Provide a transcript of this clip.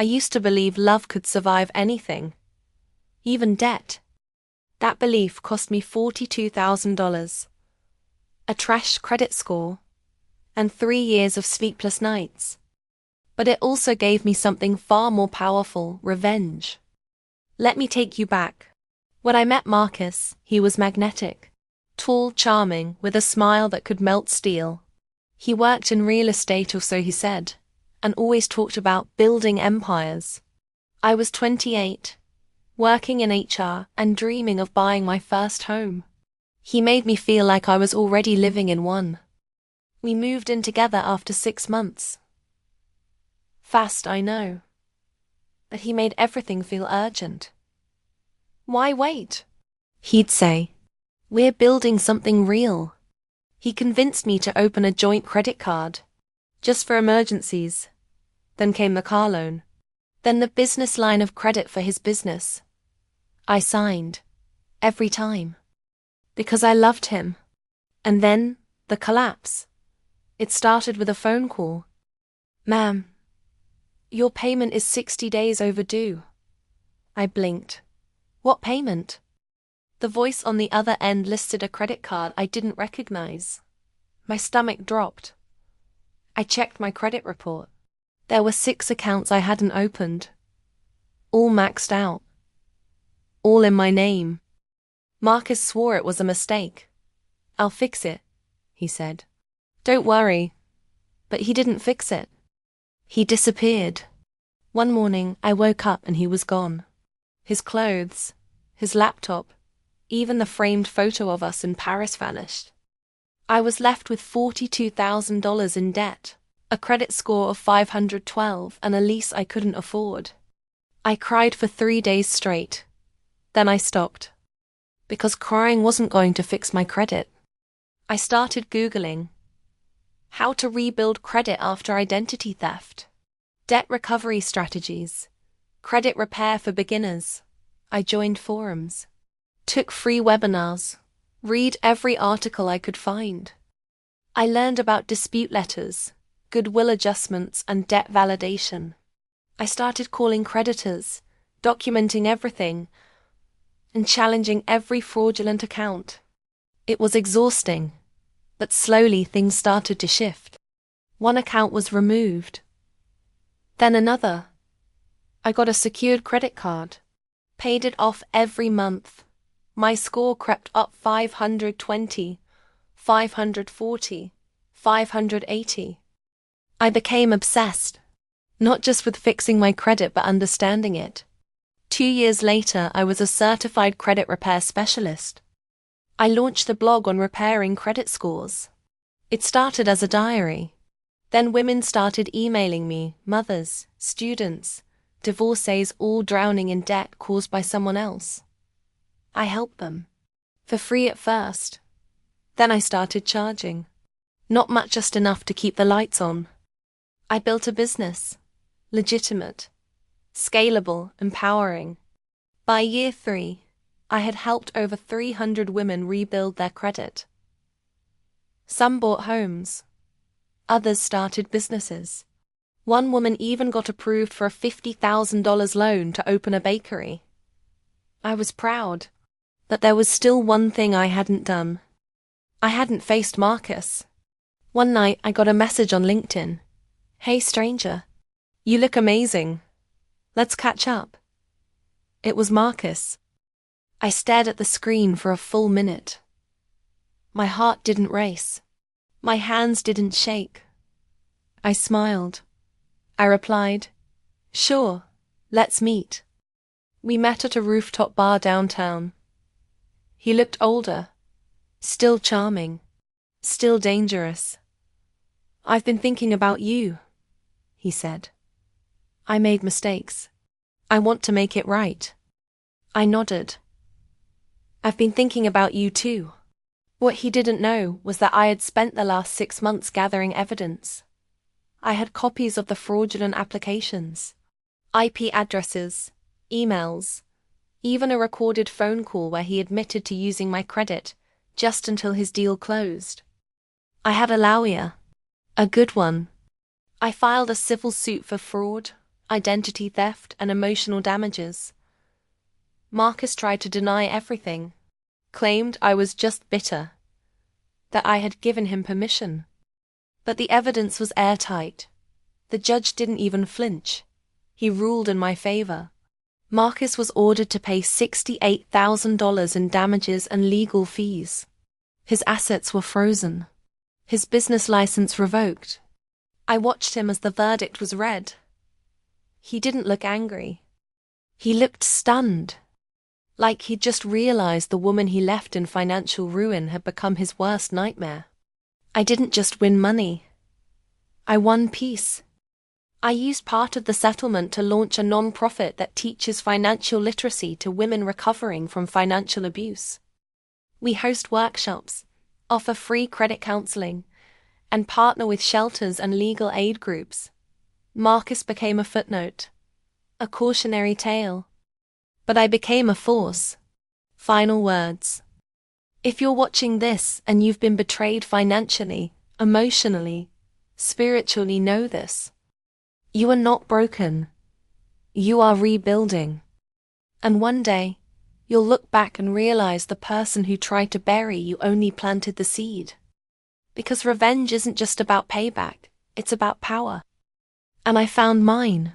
I used to believe love could survive anything, even debt. That belief cost me $42,000, a trash credit score, and 3 years of sleepless nights. But it also gave me something far more powerful: revenge. Let me take you back. When I met Marcus, he was magnetic, tall, charming, with a smile that could melt steel. He worked in real estate, or so he said, and always talked about building empires. I was 28, working in HR and dreaming of buying my first home. He made me feel like I was already living in one. We moved in together after 6 months. Fast, I know. But he made everything feel urgent. Why wait? He'd say. We're building something real. He convinced me to open a joint credit card, just for emergencies. Then came the car loan. Then the business line of credit for his business. I signed. Every time. Because I loved him. And then, the collapse. It started with a phone call. Ma'am, your payment is 60 days overdue. I blinked. What payment? The voice on the other end listed a credit card I didn't recognize. My stomach dropped. I checked my credit report. There were 6 accounts I hadn't opened. All maxed out. All in my name. Marcus swore it was a mistake. I'll fix it, he said. Don't worry. But he didn't fix it. He disappeared. One morning, I woke up and he was gone. His clothes, his laptop, even the framed photo of us in Paris vanished. I was left with $42,000 in debt, a credit score of 512, and a lease I couldn't afford. I cried for 3 days straight. Then I stopped. Because crying wasn't going to fix my credit. I started Googling how to rebuild credit after identity theft, debt recovery strategies, credit repair for beginners. I joined forums, took free webinars, read every article I could find. I learned about dispute letters, goodwill adjustments, and debt validation. I started calling creditors, documenting everything, and challenging every fraudulent account. It was exhausting, but slowly things started to shift. One account was removed. Then another. I got a secured credit card, paid it off every month. My score crept up 520, 540, 580. I became obsessed, not just with fixing my credit but understanding it. 2 years later, I was a certified credit repair specialist. I launched a blog on repairing credit scores. It started as a diary. Then women started emailing me, mothers, students, divorcees, all drowning in debt caused by someone else. I helped them. For free at first. Then I started charging. Not much, just enough to keep the lights on. I built a business. Legitimate. Scalable, empowering. By year 3, I had helped over 300 women rebuild their credit. Some bought homes. Others started businesses. One woman even got approved for a $50,000 loan to open a bakery. I was proud, but there was still one thing I hadn't done. I hadn't faced Marcus. One night I got a message on LinkedIn. Hey stranger, you look amazing. Let's catch up. It was Marcus. I stared at the screen for a full minute. My heart didn't race. My hands didn't shake. I smiled. I replied, "Sure, let's meet." We met at a rooftop bar downtown. He looked older, still charming, still dangerous. "I've been thinking about you," he said. "I made mistakes. I want to make it right." I nodded. "I've been thinking about you too." What he didn't know was that I had spent the last 6 months gathering evidence. I had copies of the fraudulent applications, IP addresses, emails, even a recorded phone call where he admitted to using my credit just until his deal closed. I had a lawyer, a good one. I filed a civil suit for fraud, identity theft, and emotional damages. Marcus tried to deny everything, claimed I was just bitter, that I had given him permission. But the evidence was airtight. The judge didn't even flinch. He ruled in my favor. Marcus was ordered to pay $68,000 in damages and legal fees. His assets were frozen. His business license revoked. I watched him as the verdict was read. He didn't look angry. He looked stunned, like he'd just realized the woman he left in financial ruin had become his worst nightmare. I didn't just win money. I won peace. I used part of the settlement to launch a non-profit that teaches financial literacy to women recovering from financial abuse. We host workshops, offer free credit counseling, and partner with shelters and legal aid groups. Marcus became a footnote, a cautionary tale. But I became a force. Final words. If you're watching this and you've been betrayed financially, emotionally, spiritually, know this. You are not broken. You are rebuilding. And one day, you'll look back and realize the person who tried to bury you only planted the seed. Because revenge isn't just about payback, it's about power. And I found mine.